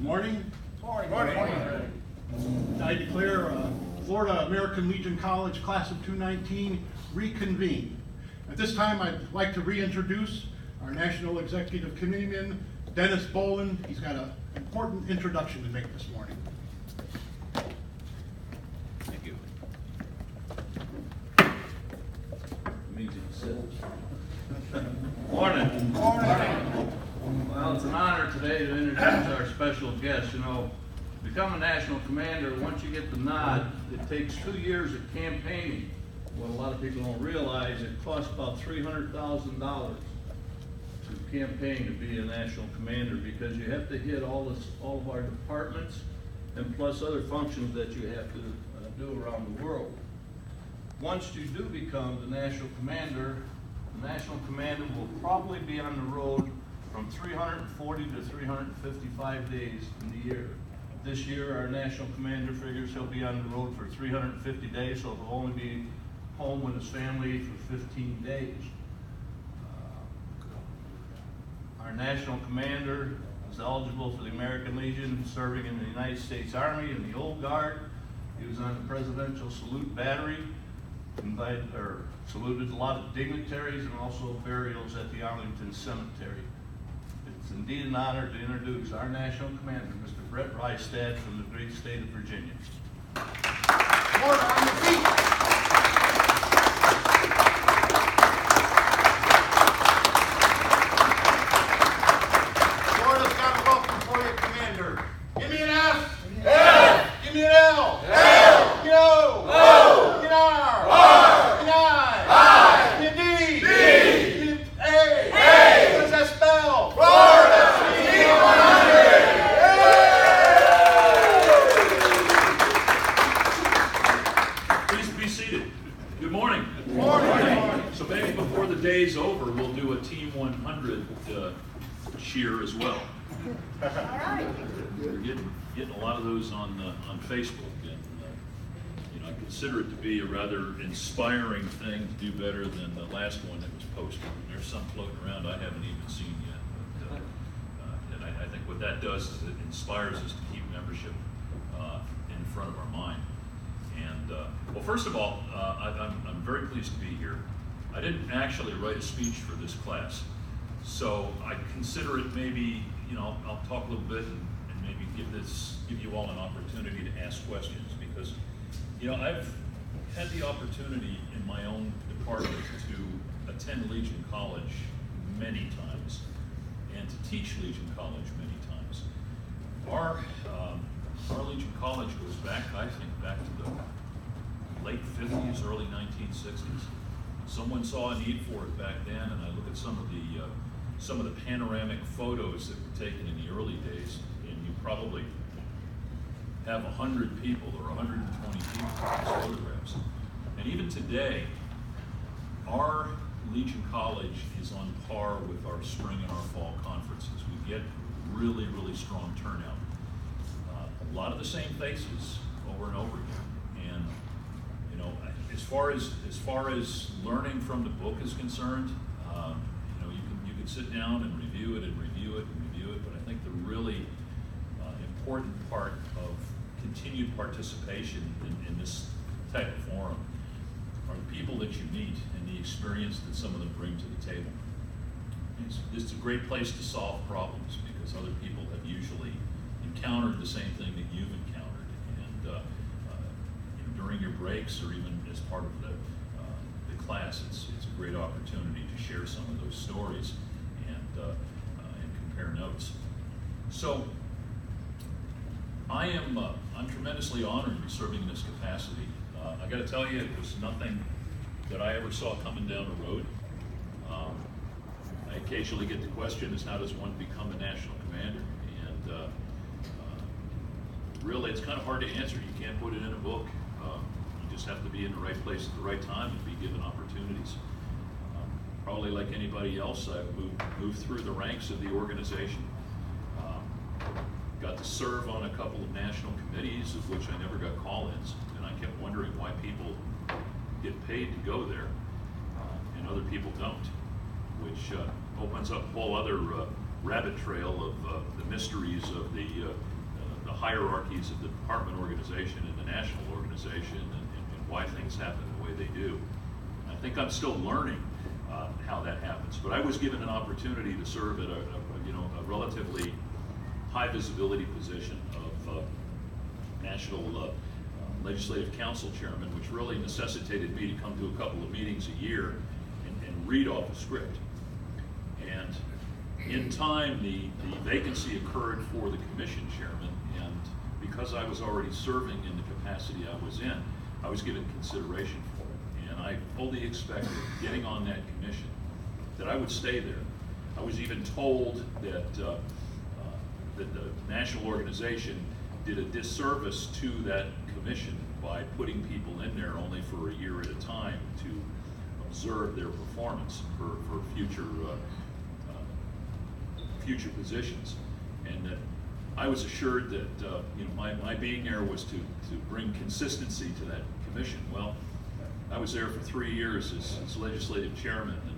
morning. Morning. I declare Florida American Legion College Class of 219 reconvene. At this time, I'd like to reintroduce our National Executive Committeeman, Dennis Boland. He's got an important introduction to make this morning. Thank you. Amazing. Morning. Well, it's an honor today to introduce our special guest. You know, to become a national commander, once you get the nod, it takes 2 years of campaigning. What a lot of people don't realize, it costs about $300,000 to campaign to be a national commander, because you have to hit all of our departments and plus other functions that you have to do around the world. Once you do become the national commander will probably be on the road from 340 to 355 days in the year. This year, our national commander figures he'll be on the road for 350 days, so he'll only be home with his family for 15 days. Our national commander is eligible for the American Legion, serving in the United States Army in the Old Guard. He was on the Presidential Salute Battery, saluted a lot of dignitaries and also burials at the Arlington Cemetery. It's indeed an honor to introduce our national commander, Mr. Reistad, from the great state of Virginia. Order on your feet. Florida's got a welcome for you, Commander. Give me an F. F. Give me an L. L. Give me an O. O. Give me an R. R. Give me an I. I. Give me a D. D. Give me an A. A. What does that spell? Florida T100. Please be seated. Good morning. Morning. So maybe before the day's over, we'll do a Team 100 cheer as well. All right. We're getting a lot of those on Facebook, and you know, I consider it to be a rather inspiring thing to do better than the last one that was posted. There's some floating around I haven't even seen yet, but, and I think what that does is it inspires us to keep membership in front of our mind. And well, first of all, I'm very pleased to be here. I didn't actually write a speech for this class, so I consider it maybe, you know, I'll talk a little bit and maybe give you all an opportunity to ask questions, because, you know, I've had the opportunity in my own department to attend Legion College many times and to teach Legion College many times. Our Legion College goes back, I think, back to the late 50s, early 1960s. Someone saw a need for it back then, and I look at some of the panoramic photos that were taken in the early days, and you probably have 100 people or 120 people in these photographs. And even today, our Legion College is on par with our spring and our fall conferences. We get really, really strong turnout. A lot of the same faces over and over again. And you know, as far as learning from the book is concerned, you know, you can sit down and review it and review it and review it, but I think the really important part of continued participation in this type of forum are the people that you meet and the experience that some of them bring to the table. It's a great place to solve problems, because other people have usually encountered the same thing that you've encountered, and you know, during your breaks or even as part of the class, it's a great opportunity to share some of those stories and compare notes. So I'm tremendously honored to be serving in this capacity. I got to tell you, it was nothing that I ever saw coming down the road. I occasionally get the question is, how does one become a national commander? And really, it's kind of hard to answer. You can't put it in a book. You just have to be in the right place at the right time and be given opportunities. Probably like anybody else, I've moved through the ranks of the organization. Got to serve on a couple of national committees, of which I never got call-ins, and I kept wondering why people get paid to go there and other people don't, which opens up a whole other rabbit trail of the mysteries of the the hierarchies of the department organization and the national organization and why things happen the way they do. I think I'm still learning how that happens, but I was given an opportunity to serve at a relatively high visibility position of National Legislative Council Chairman, which really necessitated me to come to a couple of meetings a year and read off a script. And in time, the vacancy occurred for the commission chairman, and because I was already serving in the capacity I was in, I was given consideration for it. And I fully expected, getting on that commission, that I would stay there. I was even told that that the national organization did a disservice to that commission by putting people in there only for a year at a time to observe their performance for future future positions, and that I was assured that my being there was to bring consistency to that commission. Well, I was there for 3 years as legislative chairman, and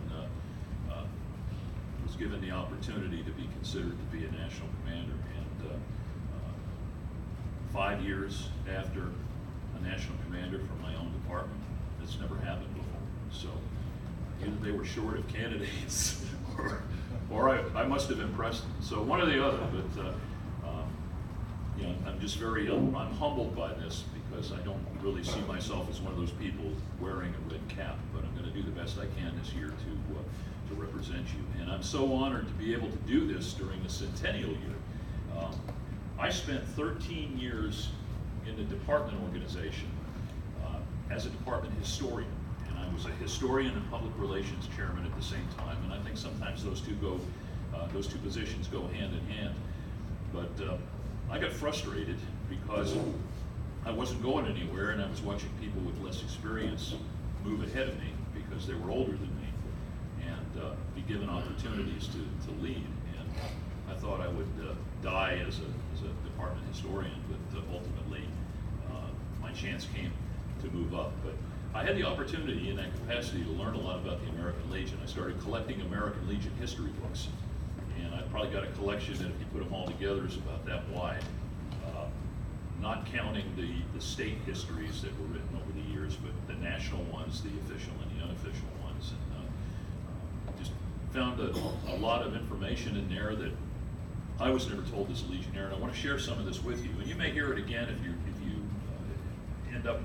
was given the opportunity to be considered to be a national commander. And 5 years after a national commander from my own department, it's never happened before. So either they were short of candidates, or I must have impressed them. So one or the other. But I'm just I'm humbled by this, because I don't really see myself as one of those people wearing a red cap. But I'm going to do the best I can this year to represent you. And I'm so honored to be able to do this during the centennial year. I spent 13 years in the department organization as a department historian, and I was a historian and public relations chairman at the same time. And I think sometimes those two positions go hand in hand. But I got frustrated because I wasn't going anywhere, and I was watching people with less experience move ahead of me because they were older than me, and be given opportunities to lead. And I thought I would die as a department historian, but ultimately my chance came to move up. But I had the opportunity in that capacity to learn a lot about the American Legion. I started collecting American Legion history books, and I probably got a collection that, if you put them all together, is about that wide. Not counting the state histories that were written over the years, but the national ones, the official and the unofficial ones. And just found a lot of information in there that I was never told as a Legionnaire, and I want to share some of this with you. And you may hear it again if you end up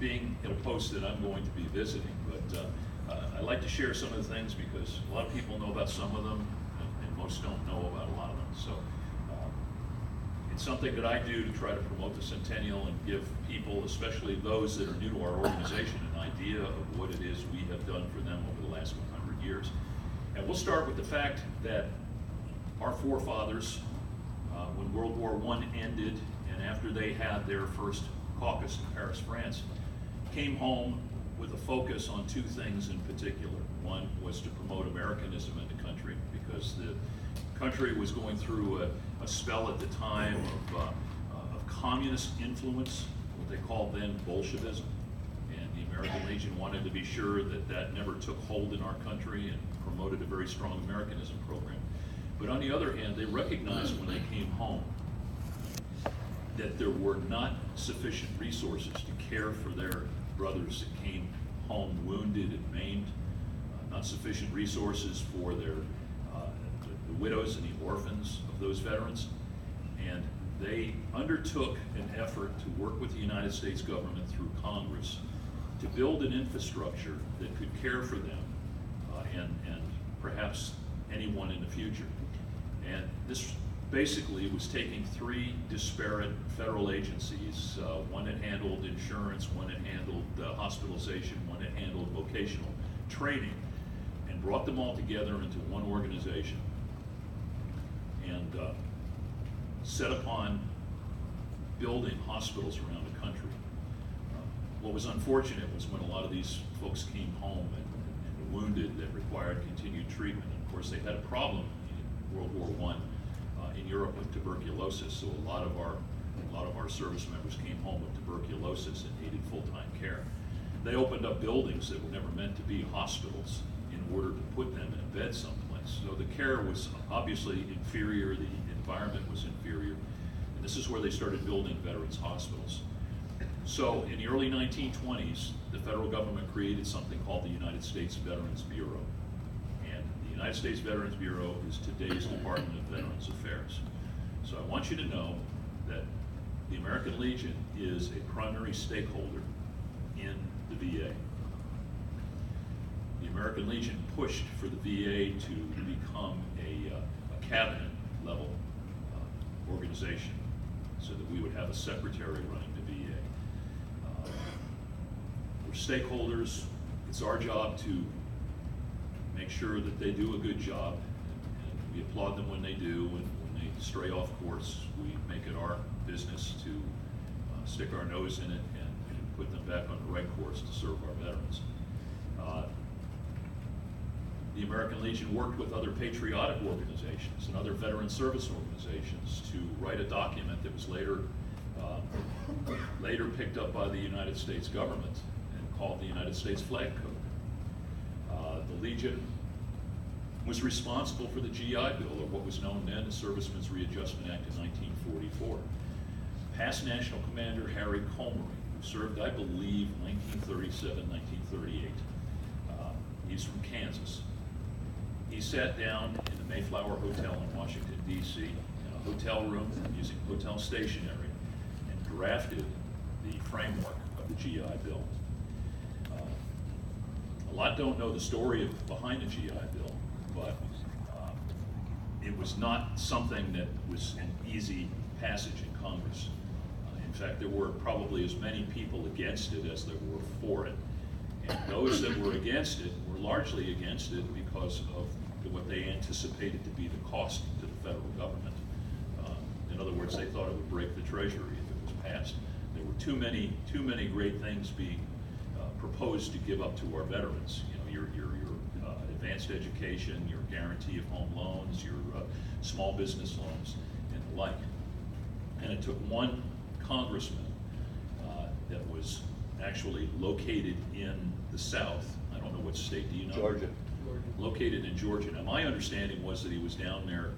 being at a post that I'm going to be visiting. But I like to share some of the things because a lot of people know about some of them, and most don't know about a lot of them. So it's something that I do to try to promote the centennial and give people, especially those that are new to our organization, an idea of what it is we have done for them over the last 100 years. And we'll start with the fact that our forefathers, when World War I ended, and after they had their first caucus in Paris, France, came home with a focus on two things in particular. One was to promote Americanism in the country, because the country was going through a spell at the time of communist influence, what they called then Bolshevism. And the American Legion wanted to be sure that that never took hold in our country, and promoted a very strong Americanism program. But on the other hand, they recognized when they came home that there were not sufficient resources to care for their brothers that came home wounded and maimed, not sufficient resources for the widows and the orphans of those veterans. And they undertook an effort to work with the United States government through Congress to build an infrastructure that could care for them and perhaps anyone in the future. And this basically was taking three disparate federal agencies, one that handled insurance, one that handled hospitalization, one that handled vocational training, and brought them all together into one organization, and set upon building hospitals around the country. What was unfortunate was when a lot of these folks came home and wounded that required continued treatment. And of course, they had a problem in World War I in Europe with tuberculosis. So a lot of our service members came home with tuberculosis and needed full-time care. They opened up buildings that were never meant to be hospitals in order to put them in a bed someplace. So the care was obviously inferior, the environment was inferior, and this is where they started building veterans hospitals. So in the early 1920s, the federal government created something called the United States Veterans Bureau. And the United States Veterans Bureau is today's Department of Veterans Affairs. So I want you to know that the American Legion is a primary stakeholder in the VA. The American Legion pushed for the VA to become a cabinet level organization so that we would have a secretary running the VA. We're stakeholders. It's our job to make sure that they do a good job, and we applaud them when they do, and when they stray off course, we make it our business to stick our nose in it and put them back on the right course to serve our veterans. The American Legion worked with other patriotic organizations and other veteran service organizations to write a document that was later picked up by the United States government and called the United States Flag Code. The Legion was responsible for the GI Bill, or what was known then as Servicemen's Readjustment Act of 1944. Past National Commander Harry Comery, who served, I believe, 1937, 1938. He's from Kansas. He sat down in the Mayflower Hotel in Washington, D.C., in a hotel room using hotel stationery, and drafted the framework of the GI Bill. A lot don't know the story behind the GI Bill, but it was not something that was an easy passage in Congress. In fact, there were probably as many people against it as there were for it. And those that were against it were largely against it because of what they anticipated to be the cost to the federal government. In other words, they thought it would break the treasury if it was passed. There were too many great things being proposed to give up to our veterans. You know, your advanced education, your guarantee of home loans, your small business loans, and the like. And it took one congressman that was actually located in the South. I don't know what state, do you know? Georgia. Located in Georgia. Now, my understanding was that he was down there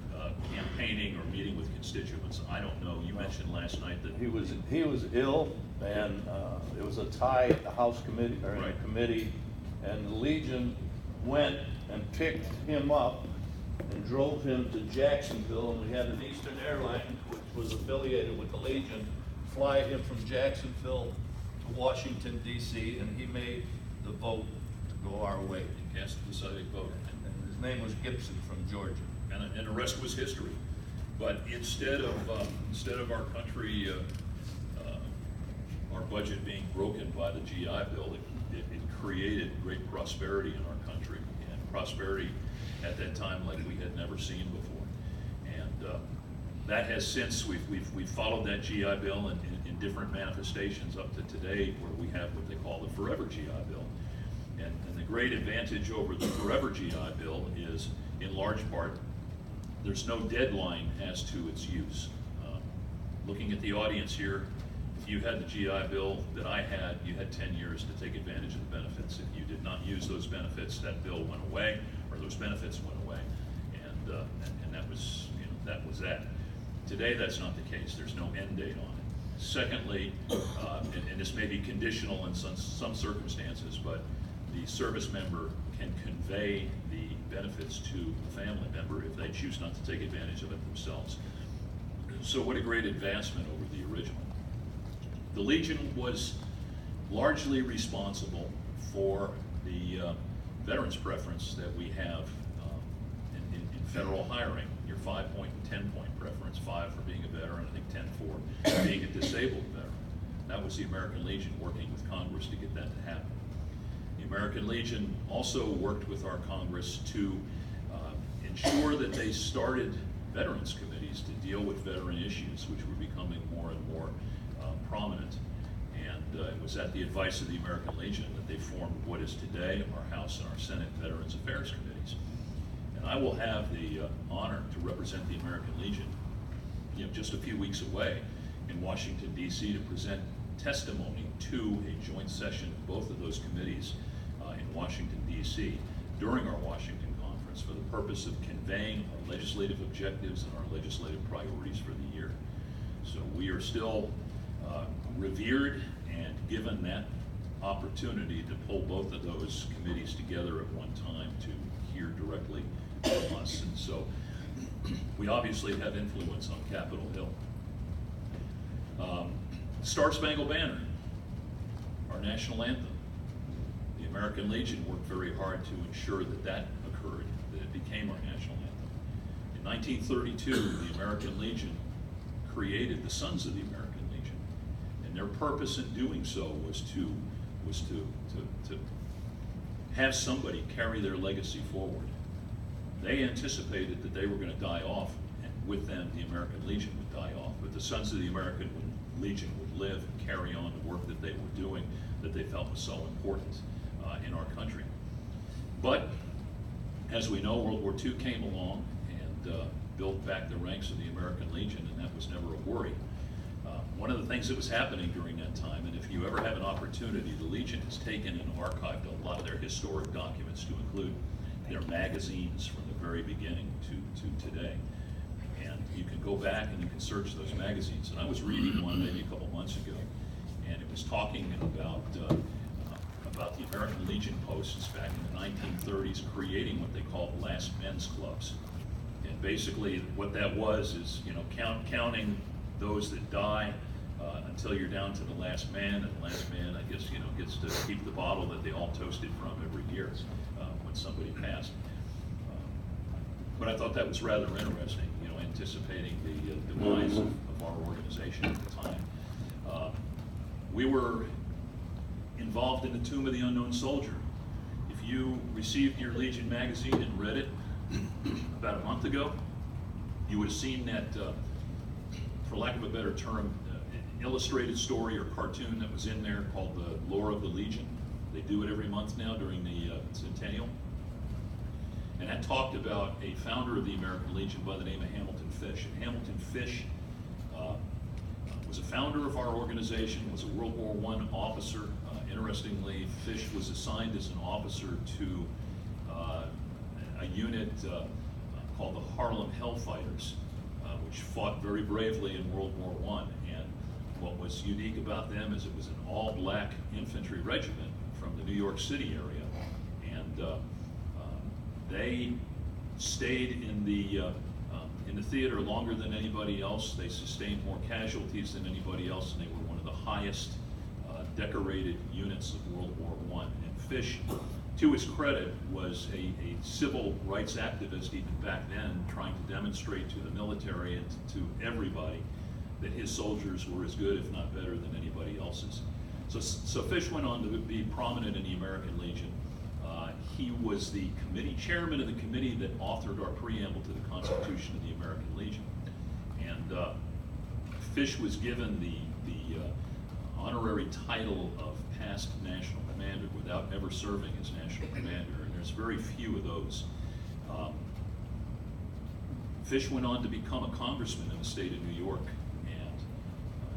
campaigning or meeting with constituents. I don't know. You mentioned last night that He was ill, and it was a tie at the House committee, or in Right. the committee, and the Legion went and picked him up and drove him to Jacksonville, and we had an Eastern Airline, which was affiliated with the Legion, fly him from Jacksonville to Washington, D.C., and he made the vote to go our way. cast the deciding vote. And his name was Gibson from Georgia. And the rest was history. But instead of our country, our budget being broken by the GI Bill, it created great prosperity in our country, and prosperity at that time like we had never seen before. And that has since, we've followed that GI Bill in different manifestations up to today, where we have what they call the Forever GI Bill. And the great advantage over the Forever GI Bill is, in large part, there's no deadline as to its use. Looking at the audience here, if you had the GI Bill that I had, you had 10 years to take advantage of the benefits. If you did not use those benefits, that bill went away, or those benefits went away, and that was, that was that. Today, that's not the case. There's no end date on it. Secondly, and this may be conditional in some circumstances, but the service member can convey the benefits to a family member if they choose not to take advantage of it themselves. So what a great advancement over the original. The Legion was largely responsible for the veterans preference that we have in federal hiring. Your 5-point and 10-point preference, 5 for being a veteran, I think 10 for being a disabled veteran. That was the American Legion working with Congress to get that to happen. The American Legion also worked with our Congress to ensure that they started veterans committees to deal with veteran issues, which were becoming more and more prominent. And it was at the advice of the American Legion that they formed what is today our House and our Senate Veterans Affairs Committees. And I will have the honor to represent the American Legion, just a few weeks away in Washington, D.C. to present testimony to a joint session of both of those committees in Washington, D.C. during our Washington conference for the purpose of conveying our legislative objectives and our legislative priorities for the year. So we are still revered and given that opportunity to pull both of those committees together at one time to hear directly from us. And so we obviously have influence on Capitol Hill. Star Spangled Banner, our national anthem. The American Legion worked very hard to ensure that that occurred, that it became our national anthem. In 1932, the American Legion created the Sons of the American Legion, and their purpose in doing so was to have somebody carry their legacy forward. They anticipated that they were going to die off, and with them the American Legion would die off, but the Sons of the American Legion would live and carry on the work that they were doing that they felt was so important in our country. But as we know, World War II came along and built back the ranks of the American Legion, and that was never a worry. One of the things that was happening during that time, and if you ever have an opportunity, the Legion has taken and archived a lot of their historic documents to include their magazines from the very beginning to today. And you can go back and you can search those magazines. And I was reading one maybe a couple months ago, and it was talking about the American Legion posts back in the 1930s, creating what they called last men's clubs. And basically what that was is, you know, counting those that die until you're down to the last man, and the last man, I guess, you know, gets to keep the bottle that they all toasted from every year when somebody passed. But I thought that was rather interesting, you know, anticipating the demise of our organization at the time. We were involved in the Tomb of the Unknown Soldier. If you received your Legion magazine and read it about a month ago, you would have seen that, for lack of a better term, illustrated story or cartoon that was in there called The Lore of the Legion. They do it every month now during the centennial. And that talked about a founder of the American Legion by the name of Hamilton Fish. And Hamilton Fish was a founder of our organization, was a World War I officer. Interestingly, Fish was assigned as an officer to a unit called the Harlem Hellfighters, which fought very bravely in World War I. And what was unique about them is it was an all-black infantry regiment from the New York City area. And they stayed in the theater longer than anybody else. They sustained more casualties than anybody else, and they were one of the highest decorated units of World War I. And Fish, to his credit, was a civil rights activist even back then, trying to demonstrate to the military and to everybody that his soldiers were as good, if not better, than anybody else's. So Fish went on to be prominent in the American Legion. He was the committee chairman of the committee that authored our preamble to the Constitution of the American Legion. And Fish was given the honorary title of past national commander without ever serving as national commander, and there's very few of those. Fish went on to become a congressman in the state of New York, and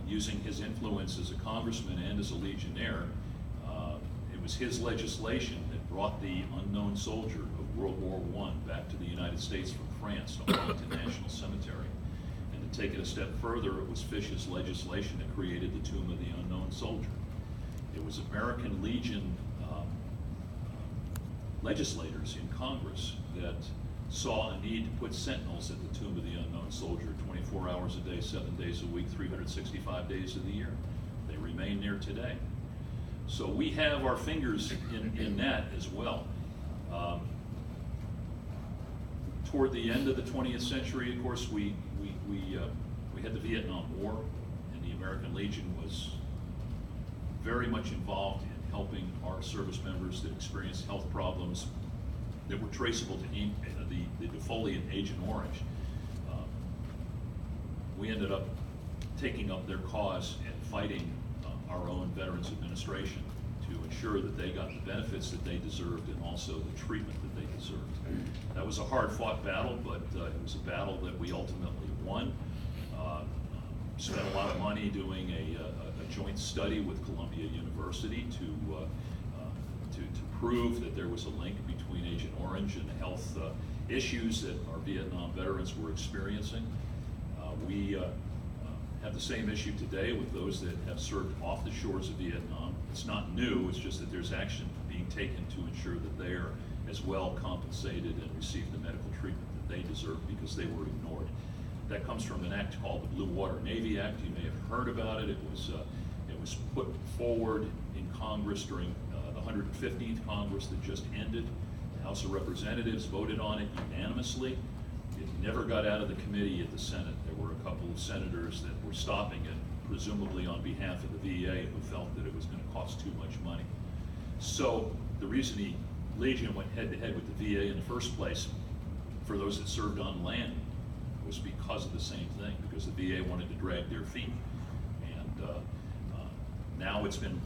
using his influence as a congressman and as a legionnaire, it was his legislation that brought the unknown soldier of World War I back to the United States from France to Arlington National Cemetery. And to take it a step further, it was Fish's legislation that created the Tomb of the Unknown Soldier. It was American Legion legislators in Congress that saw a need to put sentinels at the Tomb of the Unknown Soldier 24 hours a day, 7 days a week, 365 days of the year. They remain there today. So we have our fingers in that as well. Toward the end of the 20th century, of course, we had the Vietnam War, and the American Legion was very much involved in helping our service members that experienced health problems that were traceable to the defoliant Agent Orange. We ended up taking up their cause and fighting our own Veterans Administration to ensure that they got the benefits that they deserved and also the treatment that they deserved. That was a hard-fought battle, but it was a battle that we ultimately won. Spent a lot of money doing a joint study with Columbia University to prove that there was a link between Agent Orange and the health issues that our Vietnam veterans were experiencing. We have the same issue today with those that have served off the shores of Vietnam. It's not new, it's just that there's action being taken to ensure that they are as well compensated and receive the medical treatment that they deserve because they were ignored. That comes from an act called the Blue Water Navy Act. You may have heard about it. It was put forward in Congress during the 115th Congress that just ended. The House of Representatives voted on it unanimously. It never got out of the committee at the Senate. There were a couple of senators that were stopping it, presumably on behalf of the VA, who felt that it was going to cost too much money. So the reason the Legion went head-to-head with the VA in the first place for those that served on land was because of the same thing, because the VA wanted to drag their feet. And now it's been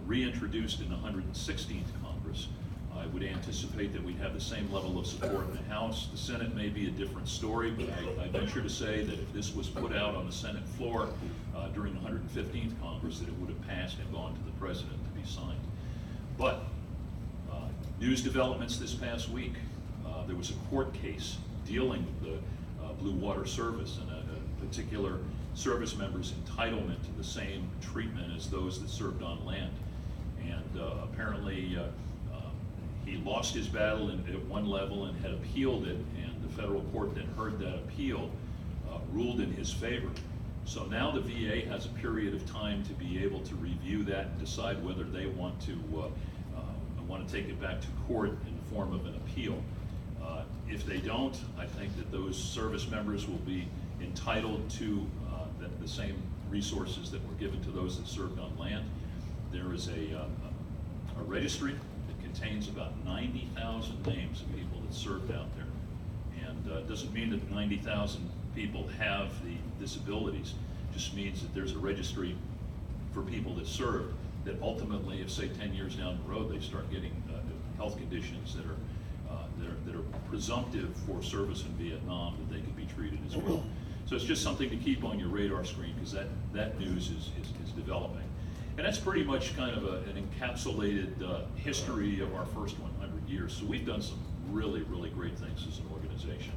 reintroduced in the 116th Congress. I would anticipate that we'd have the same level of support in the House. The Senate may be a different story, but I venture to say that if this was put out on the Senate floor during the 115th Congress, that it would have passed and gone to the President to be signed. But news developments this past week, there was a court case dealing with the Blue Water Service and a particular service member's entitlement to the same treatment as those that served on land. And apparently he lost his battle at one level and had appealed it, and the federal court that heard that appeal ruled in his favor. So now the VA has a period of time to be able to review that and decide whether they want to take it back to court in the form of an appeal. If they don't, I think that those service members will be entitled to the same resources that were given to those that served on land. There is a registry that contains about 90,000 names of people that served out there. And it doesn't mean that 90,000 people have the disabilities. It just means that there's a registry for people that served, that ultimately, if say 10 years down the road, they start getting health conditions that are presumptive for service in Vietnam, that they could be treated as well. So it's just something to keep on your radar screen, because that news is developing. And that's pretty much kind of an encapsulated history of our first 100 years. So we've done some really, really great things as an organization.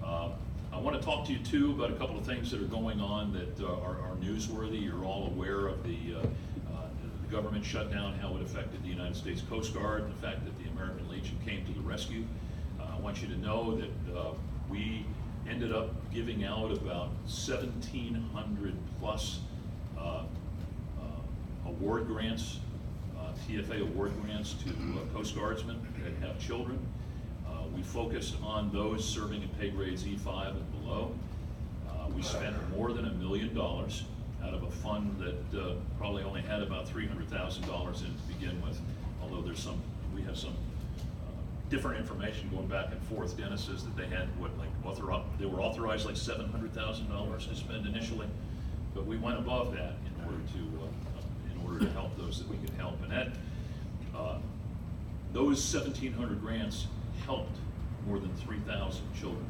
I want to talk to you too about a couple of things that are going on that are newsworthy. You're all aware of the government shutdown, how it affected the United States Coast Guard, and the fact that the American Legion came to the rescue. I want you to know that we ended up giving out about 1,700 plus award grants, TFA award grants to Coast Guardsmen that have children. We focused on those serving in pay grades E5 and below. We spent more than $1 million out of a fund that probably only had about $300,000 in it to begin with, although we have some different information going back and forth. Dennis says that they had they were authorized like $700,000 to spend initially, but we went above that in order to help those that we could help. And that those 1,700 grants helped more than 3,000 children,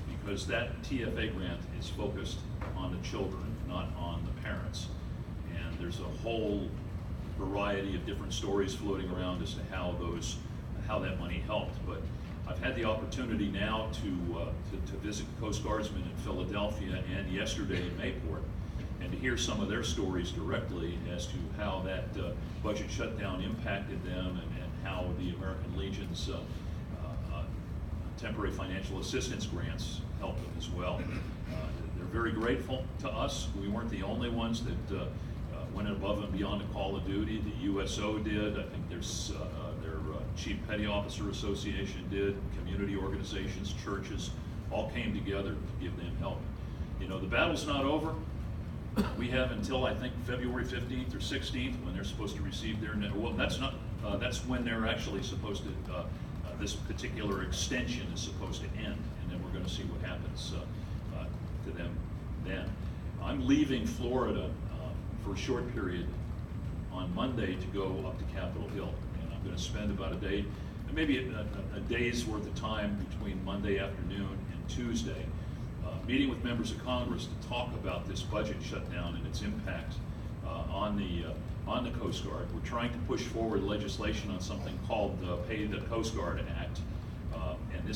because that TFA grant is focused on the children, not on the parents. And there's a whole variety of different stories floating around as to how that money helped. But I've had the opportunity now to visit Coast Guardsmen in Philadelphia and yesterday in Mayport, and to hear some of their stories directly as to how that budget shutdown impacted them, and how the American Legion's temporary financial assistance grants helped them as well. They're very grateful to us. We weren't the only ones that went above and beyond the call of duty. The USO did. I think their Chief Petty Officer Association did. Community organizations, churches, all came together to give them help. You know, the battle's not over. We have until, I think, February 15th or 16th when they're supposed to receive their, well, that's when they're actually supposed to, this particular extension is supposed to end, and then we're going to see what happens to them then. I'm leaving Florida for a short period on Monday to go up to Capitol Hill, and I'm going to spend about a day, maybe a day's worth of time between Monday afternoon and Tuesday, meeting with members of Congress to talk about this budget shutdown and its impact on the Coast Guard. We're trying to push forward legislation on something called the Pay the Coast Guard Act, and And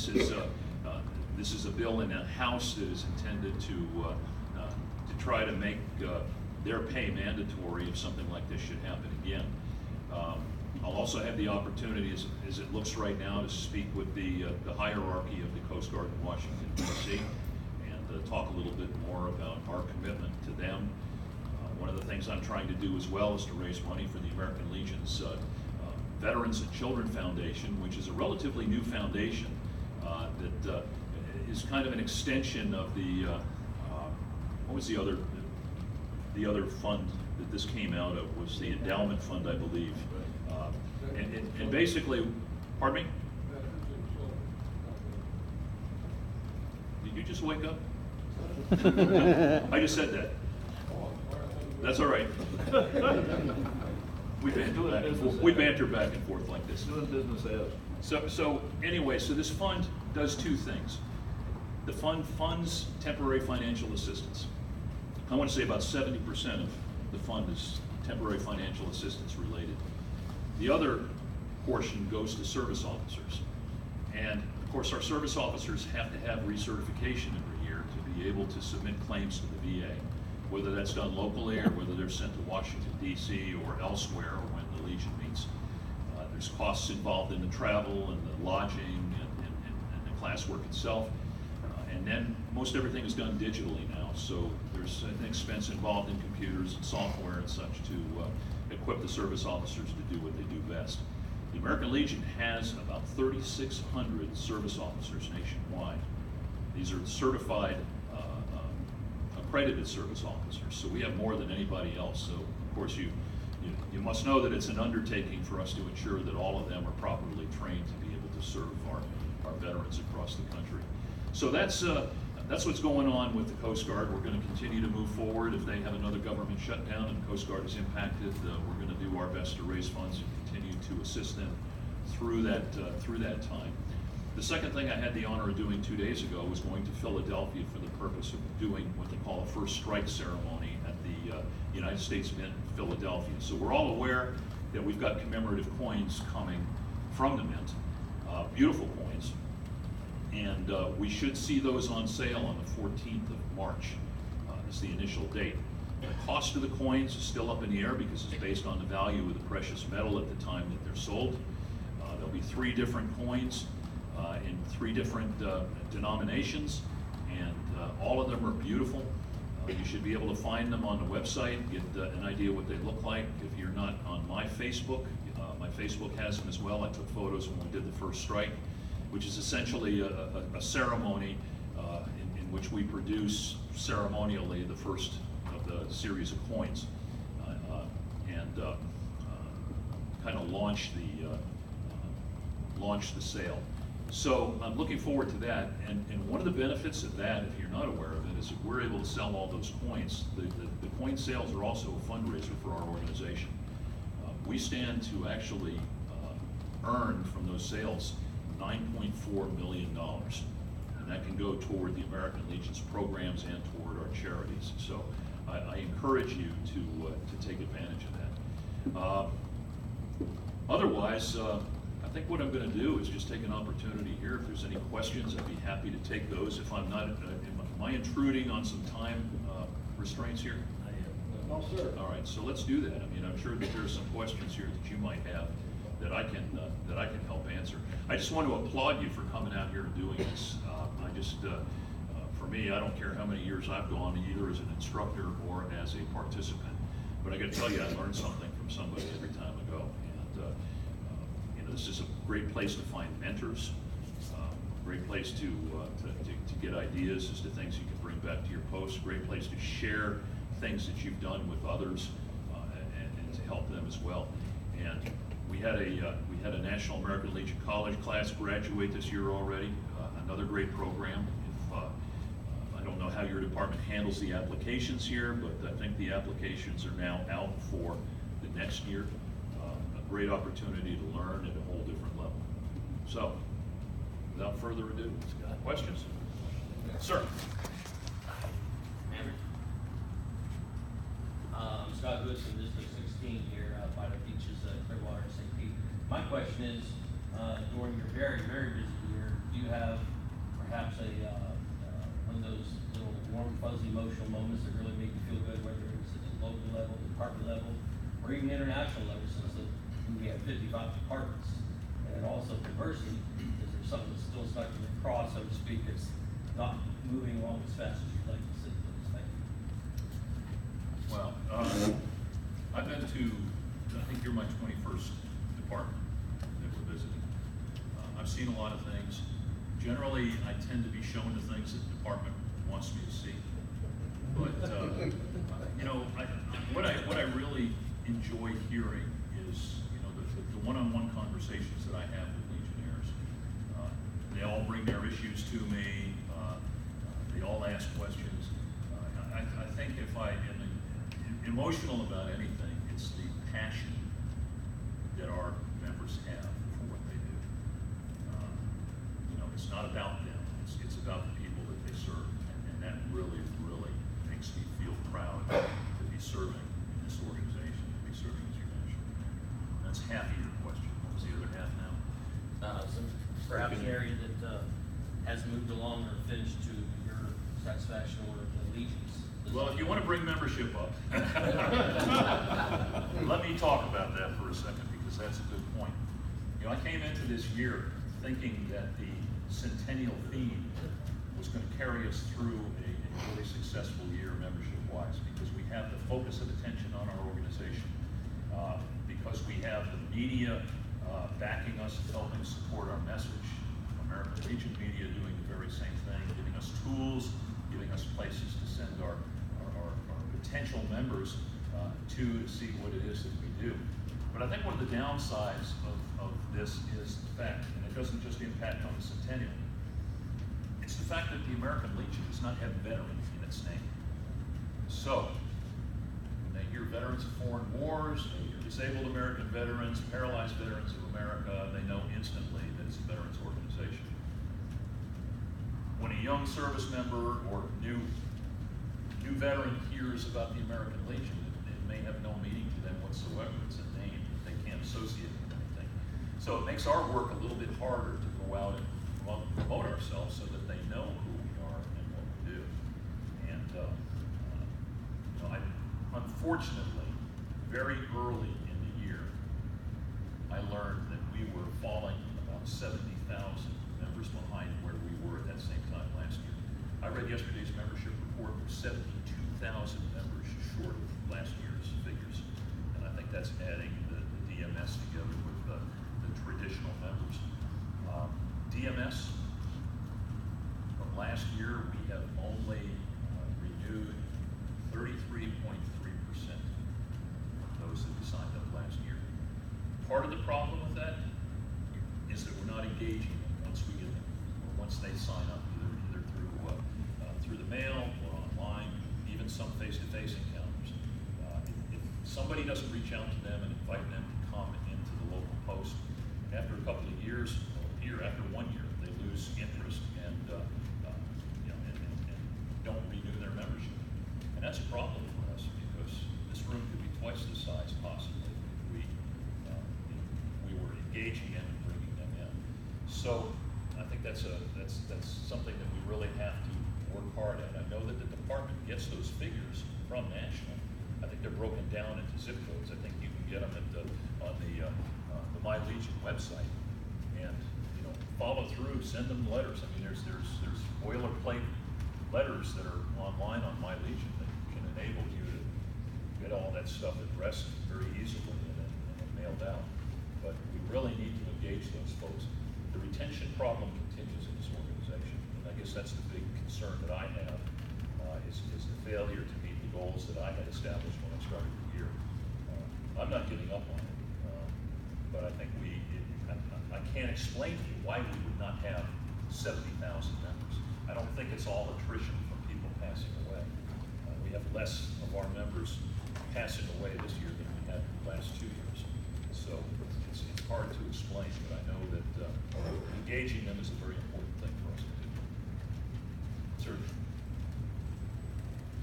this is a bill in a House that is intended to try to make their pay mandatory if something like this should happen again. I'll also have the opportunity, as it looks right now, to speak with the hierarchy of the Coast Guard in Washington, D.C., and talk a little bit more about our commitment to them. One of the things I'm trying to do as well is to raise money for the American Legion's Veterans and Children Foundation, which is a relatively new foundation that is kind of an extension of the, what was the other fund that this came out of? Was the endowment fund, I believe. And basically, pardon me? Did you just wake up? I just said that. That's all right. We banter back and forth like this. Doing business as. So anyway, so this fund does two things. The fund funds temporary financial assistance. I want to say about 70% of the fund is temporary financial assistance related. The other portion goes to service officers. And of course, our service officers have to have recertification every year to be able to submit claims to the VA, whether that's done locally or whether they're sent to Washington, D.C. or elsewhere, or when the Legion meets. There's costs involved in the travel and the lodging and the classwork itself. And then most everything is done digitally now, so there's an expense involved in computers and software and such to equip the service officers to do what they do best. The American Legion has about 3,600 service officers nationwide. These are certified, accredited service officers, so we have more than anybody else. So of course you must know that it's an undertaking for us to ensure that all of them are properly trained to be able to serve our veterans across the country. So that's what's going on with the Coast Guard. We're going to continue to move forward. If they have another government shutdown and the Coast Guard is impacted, we're going to do our best to raise funds and continue to assist them through that time. The second thing I had the honor of doing 2 days ago was going to Philadelphia for the purpose of doing what they call a first strike ceremony at the United States Mint in Philadelphia. So we're all aware that we've got commemorative coins coming from the Mint, beautiful coins. And we should see those on sale on the 14th of March. Is the initial date. The cost of the coins is still up in the air because it's based on the value of the precious metal at the time that they're sold. There'll be 3 different coins in 3 different denominations, and all of them are beautiful. You should be able to find them on the website, get an idea what they look like. If you're not on my Facebook has them as well. I took photos when we did the first strike, which is essentially a ceremony in which we produce ceremonially the first of the series of coins and kind of launch the sale. So I'm looking forward to that, and one of the benefits of that, if you're not aware of it, is if we're able to sell all those coins, the coin sales are also a fundraiser for our organization. We stand to actually earn from those sales $9.4 million, and that can go toward the American Legion's programs and toward our charities. So I encourage you to take advantage of that. Otherwise, I think what I'm going to do is just take an opportunity here. If there's any questions, I'd be happy to take those. If I'm not, am I intruding on some time restraints here? No, sir. All right, so let's do that. I mean, I'm sure that there's some questions here that you might have that I can help answer. I just want to applaud you for coming out here and doing this. For me, I don't care how many years I've gone, either as an instructor or as a participant, but I got to tell you, I learned something from somebody every time I go. And this is a great place to find mentors, great place to get ideas as to things you can bring back to your post, great place to share things that you've done with others and to help them as well. And we had a National American Legion College class graduate this year already, another great program. I don't know how your department handles the applications here, but I think the applications are now out for the next year. A great opportunity to learn at a whole different level. So, without further ado, questions? Sir. I'm Scott Lewis from District 16 here by the beaches at Clearwater and St. Pete. My question is, during your very, very busy year, do you have perhaps one of those little warm, fuzzy emotional moments that really make you feel good, whether it's at the local level, department level, or even international level, since we have 55 departments? And then also conversely, is there something that's still stuck in your craw, so to speak, that's not moving along as fast as you'd like to see? Thank you. Well, I've been to, I think you're my 21st department that we're visiting. I've seen a lot of things. Generally, I tend to be shown the things that the department wants me to see. But, you know, what I really enjoy hearing is, you know, the one-on-one conversations that I have with Legionnaires. They all bring their issues to me. They all ask questions. I think if I am emotional about anything, it's the passion that our members have for what they do. You know, it's not about them. It's about the people that they serve, and that really, really makes me feel proud to be serving in this organization, to be serving as your national commander. That's half of your question. What was the other half now? Perhaps an area that has moved along or finished to your satisfaction or the Legion's. Well, if you want to bring membership up, let me talk about that for a second, because that's a good point. You know, I came into this year thinking that the centennial theme was going to carry us through a really successful year membership-wise, because we have the focus of attention on our organization, because we have the media backing us, helping support our message. American Legion media doing the very same thing, giving us tools, giving us places to send our potential members to see what it is that we do. But I think one of the downsides of this is the fact, and it doesn't just impact on the centennial, it's the fact that the American Legion does not have veteran in its name. So, when they hear veterans of foreign wars, they hear disabled American veterans, paralyzed veterans of America, they know instantly that it's a veterans organization. When a young service member or new veteran hears about the American Legion, it may have no meaning to them whatsoever. It's a name that they can't associate with anything. So it makes our work a little bit harder to go out and promote ourselves so that they know who we are and what we do. And you know, unfortunately, very early in the year, I learned that we were falling about 70,000 members behind where we were at that same time last year. I read yesterday's membership report, we're 72,000 members short of last year's figures. And I think that's adding the DMS together with the traditional members. DMS, from last year, we have only renewed 33.3% of those that we signed up last year. Part of the problem with that is that we're not engaging them once we get them, or once they sign up, either through the mail or online, even some face-to-face encounters. If somebody doesn't reach out to them and invite them to come into the local post, after a couple of years, after 1 year, they lose interest and you know, and don't renew their membership. And that's a problem for us, because this room could be twice the size possibly if we were engaging in and bringing them in. So I think that's something that we really have to work hard at. I know that the department gets those figures from national. I think they're broken down into zip codes. I think you can get them on the My Legion website, and you know, follow through, send them letters. I mean, there's boilerplate letters that are online on My Legion that can enable you to get all that stuff addressed very easily and mailed out. But we really need to engage those folks. The retention problem continues in this organization, and I guess that's the big concern that I have, is the failure to meet the goals that I had established when I started the year. I'm not giving up on it, but I think I can't explain to you why we would not have 70,000 members. I don't think it's all attrition from people passing away. We have less of our members passing away this year than we had the last 2 years. So it's hard to explain, but I know that engaging them is a very important thing for us to do. Sir?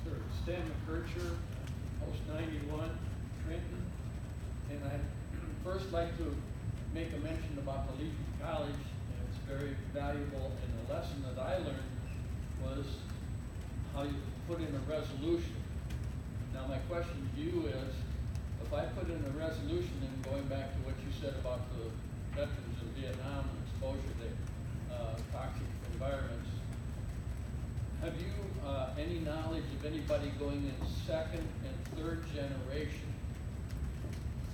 Sir, Stan McKercher, Post 91, Trenton. And I'd first like to make a mention about the Legion College and its very valuable, and the lesson that I learned was how you put in a resolution. Now, my question to you is, if I put in a resolution, and going back to what you said about the veterans in Vietnam and exposure to toxic environments, have you any knowledge of anybody going in second and third generation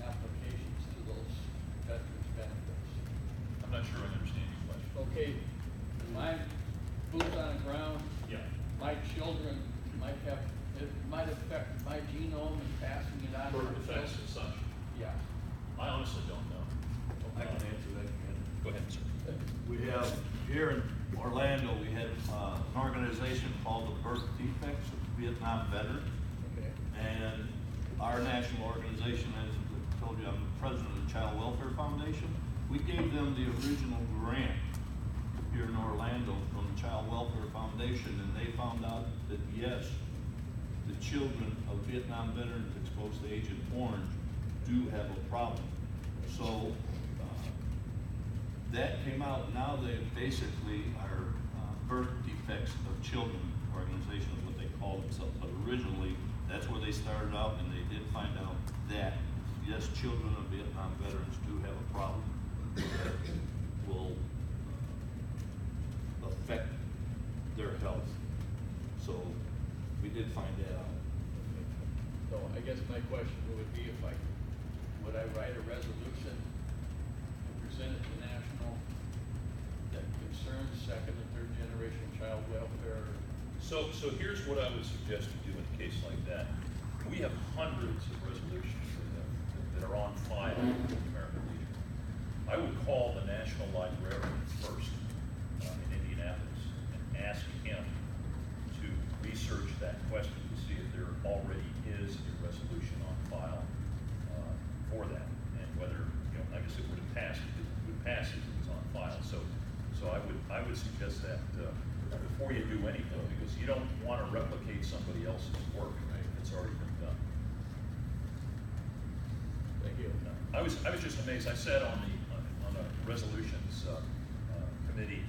applications to those veterans benefits? I'm not sure I understand your question. Okay, my boots on the ground, Yeah. my children might have, it might affect my genome and passing it on. Birth to defects children. and such. Yeah. I honestly don't know. I can answer that again. Go ahead, sir. We have, here in Orlando, we had an organization called the Birth Defects of Vietnam Veterans. Okay. And our national organization, as I told you, I'm the president of the Child Welfare Foundation. We gave them the original grant here in Orlando from the Child Welfare Foundation, and they found out that yes, the children of Vietnam veterans exposed to Agent Orange do have a problem. So that came out. Now they basically are birth defects of children organization is what they call themselves. But originally, that's where they started out, and they did find out that yes, children of Vietnam veterans do have a problem that will affect their health. So we did find that out. So I guess my question would be if would I write a resolution and present it to national that concerns second and third generation child welfare? So here's what I would suggest you do in a case like that. We have hundreds of resolutions that are on file with the American Legion. I would call the National Librarian first in Indianapolis and ask him to research that question to see if there already is a resolution on file for that, and whether, I guess it would have passed, it would pass if it was on file. So I would suggest that before you do anything, because you don't want to replicate somebody else's work that's already been done. Thank you. I was just amazed. I sat on a resolutions committee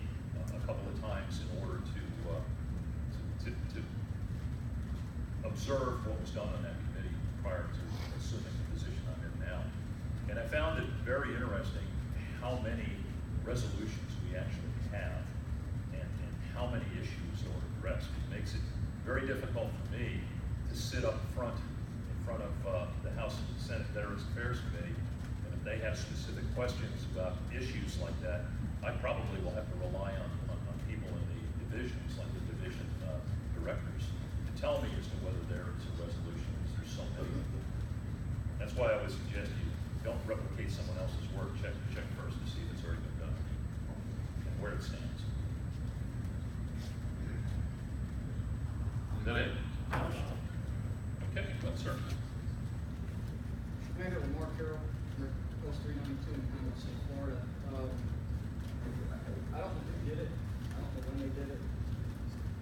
a couple of times in order to observe what was done on that committee prior to assuming the position I'm in now. And I found it very interesting how many resolutions we actually have and how many issues are addressed. It makes it very difficult for me to sit up front in front of the House and Senate Veterans Affairs Committee, and if they have specific questions about issues like that, I probably will have to rely on people in the divisions, like the division directors, to tell me as to whether there is a resolution, because there's so many of them. That's why I would suggest you don't replicate someone else's work. Check first to see if it's already been done and where it stands. Is that it? Okay, well, sir. Commander Lamar Carroll, Post 392 in Hamilton, Florida. I don't think they did it. I don't know when they did it.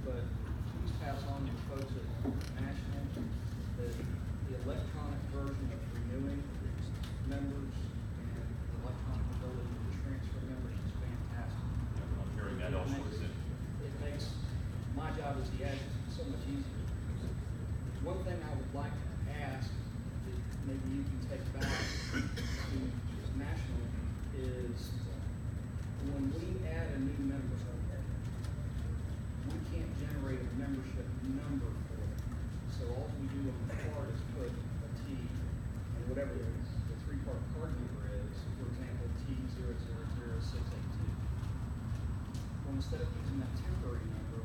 But please pass on to folks at National that the electronic version of renewing members and the electronic ability to transfer members is fantastic. I'm hearing that also. It makes my job as the adjutant so much easier. One thing I would like to ask that maybe you can take back to National is when we add a new member, we can't generate a membership number for it. So all we do on the card is put a T and whatever the three-part card number is, for example, T000682. Well, instead of using that temporary number,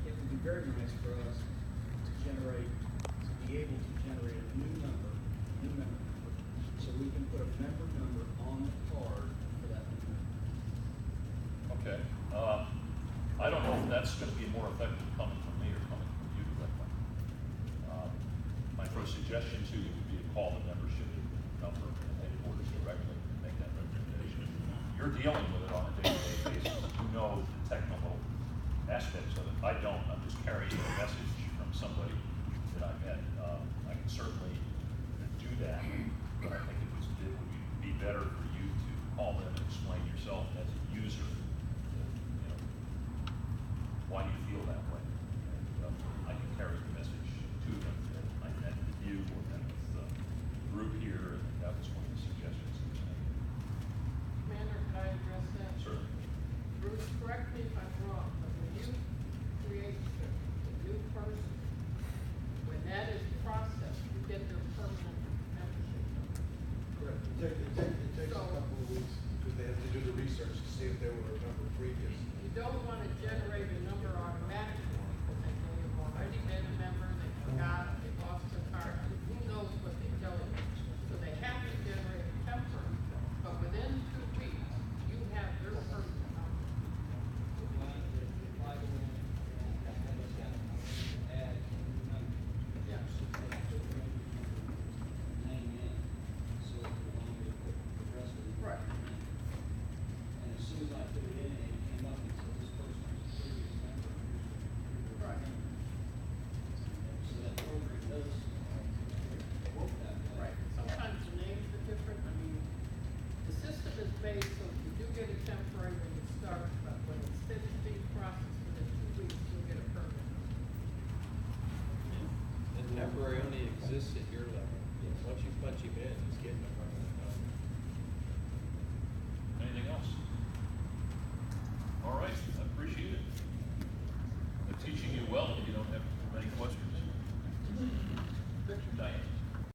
it would be very nice for us to be able to generate a new member, so we can put a member number on the card for that new member. Okay. I don't know if that's going to be more effective coming from me or coming from you directly. My first suggestion to you would be to call the membership number and headquarters directly and make that recommendation. You're dealing with it on a day-to-day basis. You know the technical aspects of it. I don't. I'm just carrying a message from somebody that I met. I can certainly do that, but I think it would be better for you to call them and explain yourself as a user do you feel that way? And I can carry the message to them that I met with you or met with the group here, and that was one of the suggestions that was made. Commander, can I address that? Certainly. Bruce, correct me if I'm wrong, but when you create a new person, when that is processed, you get their permanent membership number. Correct. It takes a couple of weeks because they have to do the research to see if they were a member previous. You don't want to generate a number automatically because they may have already been a member, they forgot, they lost their card, who knows what they tell you. So they have to generate a temper, but within 2 weeks, you have their permanent number. Yeah. Right. And as soon as I put it in, it came up and said this person was a previous member. Right. So that program does work that way. Right, sometimes the names are different, I mean, the system is based, so you do get a temporary when you start, but when it's finished being processed within 2 weeks, you'll get a permanent. And temporary only exists at your level. Once you punch him in, he's getting a permanent number. Anything else?